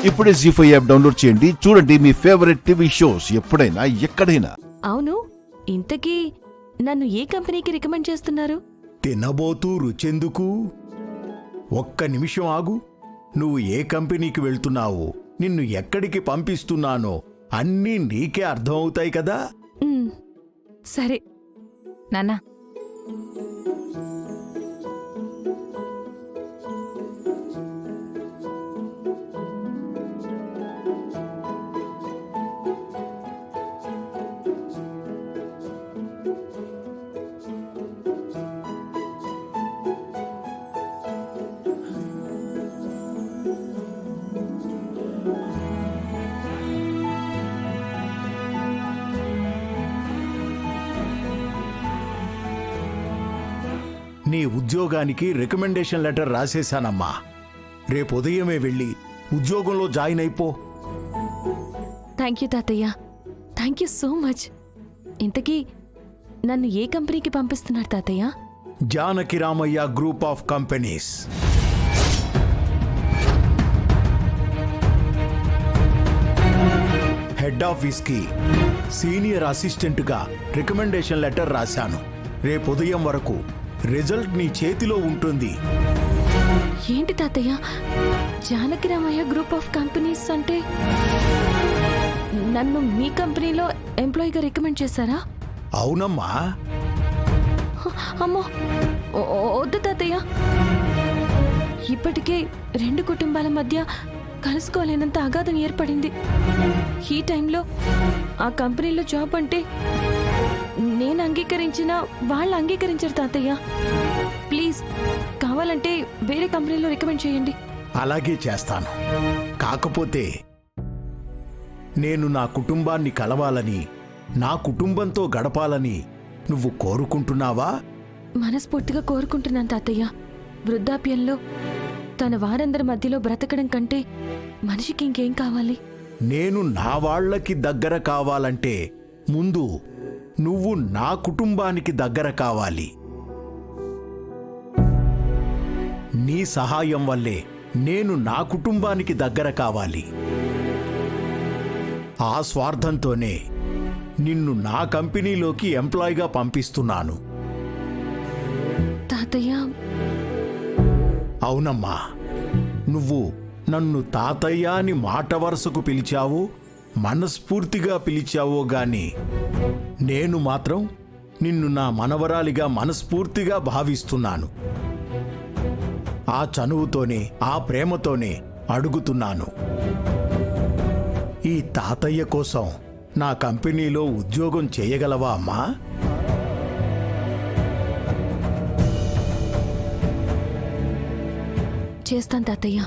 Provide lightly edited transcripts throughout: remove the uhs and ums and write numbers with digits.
ఇప్పుడే జీ5 app download చేయండి. చూడండి మీ ఫేవరెట్ టీవీ షోస్ ఎప్పుడైనా ఎక్కడైనా. అవును, ఇంతకీ నన్ను ఏ కంపెనీకి రికమెండ్ చేస్తున్నారు? తినబోతూ రుచెందుకు? ఒక్క నిమిషం ఆగు. నువ్వు ఏ కంపెనీకి వెళ్తున్నావు, నిన్ను ఎక్కడికి పంపిస్తున్నానో అన్నీ నీకే అర్థమవుతాయి కదా. సరే నాన్నా, నీ ఉద్యోగానికి రికమెండేషన్ లెటర్ రాసేశానమ్మా. రేపు ఉదయమే వెళ్ళి ఉద్యోగంలో జాయిన్ అయిపో. థ్యాంక్ యూ తాతయ్య, థ్యాంక్ యూ సో మచ్. ఇంతకీ నన్ను ఏ కంపెనీకి పంపిస్తున్నారు తాతయ్య? Janaki Ramaiah group of companies. Head ఆఫీస్కి సీనియర్ అసిస్టెంట్గా రికమెండేషన్ లెటర్ రాశాను. రేపు ఉదయం వరకు రిజల్ట్ నీ చేతిలో ఉంటుంది. ఏంటి తాతయ్య, Janaki Ramaiah group of companies అంటే నన్ను మీ కంపెనీలో ఎంప్లాయీగా రికమెండ్ చేశారా? అవునమ్మా. అమ్మో, వద్దు తాతయ్య. ఇప్పటికే 2 కుటుంబాల మధ్య కలుసుకోలేనంత అగాధం ఏర్పడింది. ఈ టైంలో ఆ కంపెనీలో జాబ్ అంటే నేను అంగీకరించినా వాళ్ళు అంగీకరించరు తాతయ్య. ప్లీజ్, కావాలంటే వేరే కంపెనీలో రికమెండ్ చేయండి. అలాగే చేస్తాను. కాకపోతే నేను నా కుటుంబాన్ని కలవాలని, నా కుటుంబంతో గడపాలని నువ్వు కోరుకుంటున్నావా? మనస్ఫూర్తిగా కోరుకుంటున్నాను తాతయ్య. వృద్ధాప్యంలో తన వారందరి మధ్యలో బ్రతకడం కంటే మనిషికి ఇంకేం కావాలి? నేను నా వాళ్లకి దగ్గర కావాలంటే ముందు నువ్వు నా కుటుంబానికి దగ్గర కావాలి. నీ సహాయం వల్లే నేను నా కుటుంబానికి దగ్గర కావాలి. ఆ స్వార్థంతోనే నిన్ను నా కంపెనీలోకి ఎంప్లాయ్గా పంపిస్తున్నాను. తాతయ్య, అవునమ్మా. నువ్వు నన్ను తాతయ్య అని మాట వరుసకు పిలిచావో, మనస్ఫూర్తిగా పిలిచావో గాని నేను మాత్రం నిన్ను నా మనవరాలిగా మనస్ఫూర్తిగా భావిస్తున్నాను. ఆ చనువుతోనే, ఆ ప్రేమతోనే అడుగుతున్నాను. ఈ తాతయ్య కోసం నా కంపెనీలో ఉద్యోగం చేయగలవా అమ్మా? చేస్తాను తాతయ్య.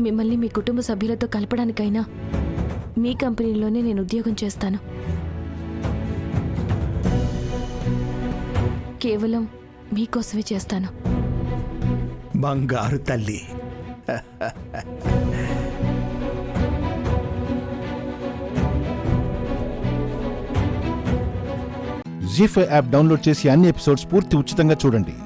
మిమ్మల్ని మీ కుటుంబ సభ్యులతో కలపడానికైనా మీ కంపెనీలోనే నేను ఉద్యోగం చేస్తాను. కేవలం మీకోసమే చేస్తాను. బంగారు తల్లి. జీ5 యాప్ డౌన్లోడ్ చేసి అన్ని ఎపిసోడ్స్ పూర్తి ఉచితంగా చూడండి.